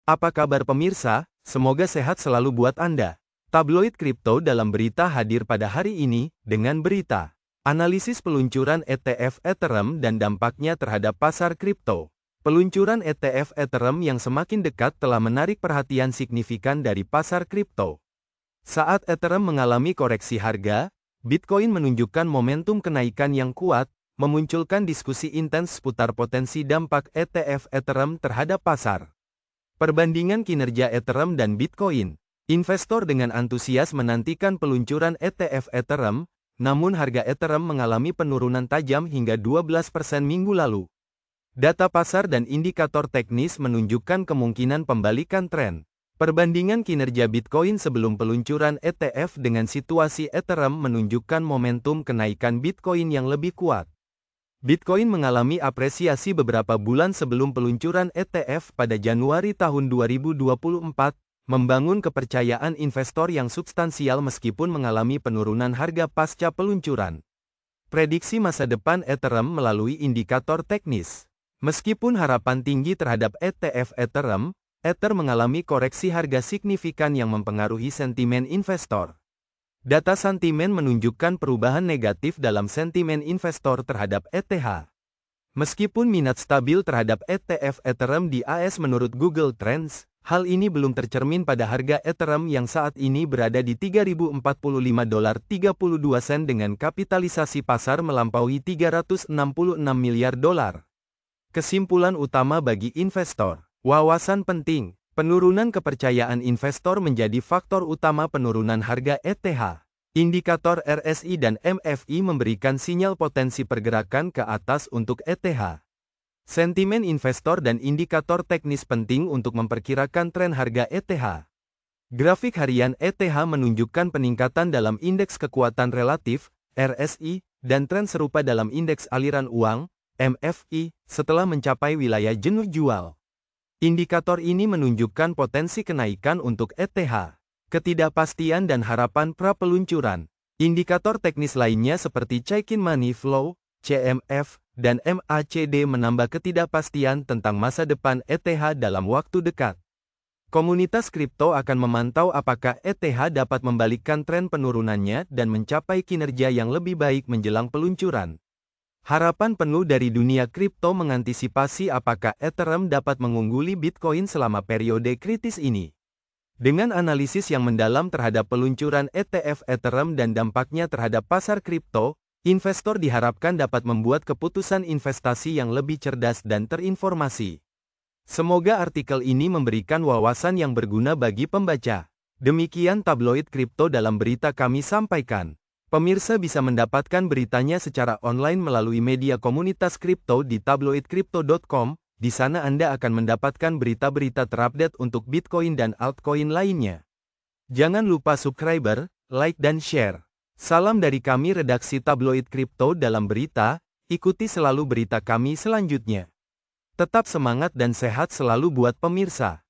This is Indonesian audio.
Apa kabar pemirsa? Semoga sehat selalu buat Anda. Tabloid kripto dalam berita hadir pada hari ini, dengan berita analisis peluncuran ETF Ethereum dan dampaknya terhadap pasar kripto. Peluncuran ETF Ethereum yang semakin dekat telah menarik perhatian signifikan dari pasar kripto. Saat Ethereum mengalami koreksi harga, Bitcoin menunjukkan momentum kenaikan yang kuat, memunculkan diskusi intens seputar potensi dampak ETF Ethereum terhadap pasar. Perbandingan kinerja Ethereum dan Bitcoin. Investor dengan antusias menantikan peluncuran ETF Ethereum, namun harga Ethereum mengalami penurunan tajam hingga 12% minggu lalu. Data pasar dan indikator teknis menunjukkan kemungkinan pembalikan tren. Perbandingan kinerja Bitcoin sebelum peluncuran ETF dengan situasi Ethereum menunjukkan momentum kenaikan Bitcoin yang lebih kuat. Bitcoin mengalami apresiasi beberapa bulan sebelum peluncuran ETF pada Januari tahun 2024, membangun kepercayaan investor yang substansial meskipun mengalami penurunan harga pasca peluncuran. Prediksi masa depan Ethereum melalui indikator teknis. Meskipun harapan tinggi terhadap ETF Ethereum, Ether mengalami koreksi harga signifikan yang mempengaruhi sentimen investor. Data sentimen menunjukkan perubahan negatif dalam sentimen investor terhadap ETH. Meskipun minat stabil terhadap ETF Ethereum di AS menurut Google Trends, hal ini belum tercermin pada harga Ethereum yang saat ini berada di $3.045.32 dengan kapitalisasi pasar melampaui $366 miliar. Kesimpulan utama bagi investor. Wawasan penting. Penurunan kepercayaan investor menjadi faktor utama penurunan harga ETH. Indikator RSI dan MFI memberikan sinyal potensi pergerakan ke atas untuk ETH. Sentimen investor dan indikator teknis penting untuk memperkirakan tren harga ETH. Grafik harian ETH menunjukkan peningkatan dalam indeks kekuatan relatif, RSI, dan tren serupa dalam indeks aliran uang, MFI, setelah mencapai wilayah jenuh jual. Indikator ini menunjukkan potensi kenaikan untuk ETH. Ketidakpastian dan harapan pra-peluncuran. Indikator teknis lainnya seperti Chaikin Money Flow, CMF, dan MACD menambah ketidakpastian tentang masa depan ETH dalam waktu dekat. Komunitas kripto akan memantau apakah ETH dapat membalikkan tren penurunannya dan mencapai kinerja yang lebih baik menjelang peluncuran. Harapan penuh dari dunia kripto mengantisipasi apakah Ethereum dapat mengungguli Bitcoin selama periode kritis ini. Dengan analisis yang mendalam terhadap peluncuran ETF Ethereum dan dampaknya terhadap pasar kripto, investor diharapkan dapat membuat keputusan investasi yang lebih cerdas dan terinformasi. Semoga artikel ini memberikan wawasan yang berguna bagi pembaca. Demikian tabloid kripto dalam berita kami sampaikan. Pemirsa bisa mendapatkan beritanya secara online melalui media komunitas kripto di tabloidcrypto.com. Di sana Anda akan mendapatkan berita-berita terupdate untuk Bitcoin dan altcoin lainnya. Jangan lupa subscribe, like dan share. Salam dari kami redaksi Tabloid Kripto dalam berita, ikuti selalu berita kami selanjutnya. Tetap semangat dan sehat selalu buat pemirsa.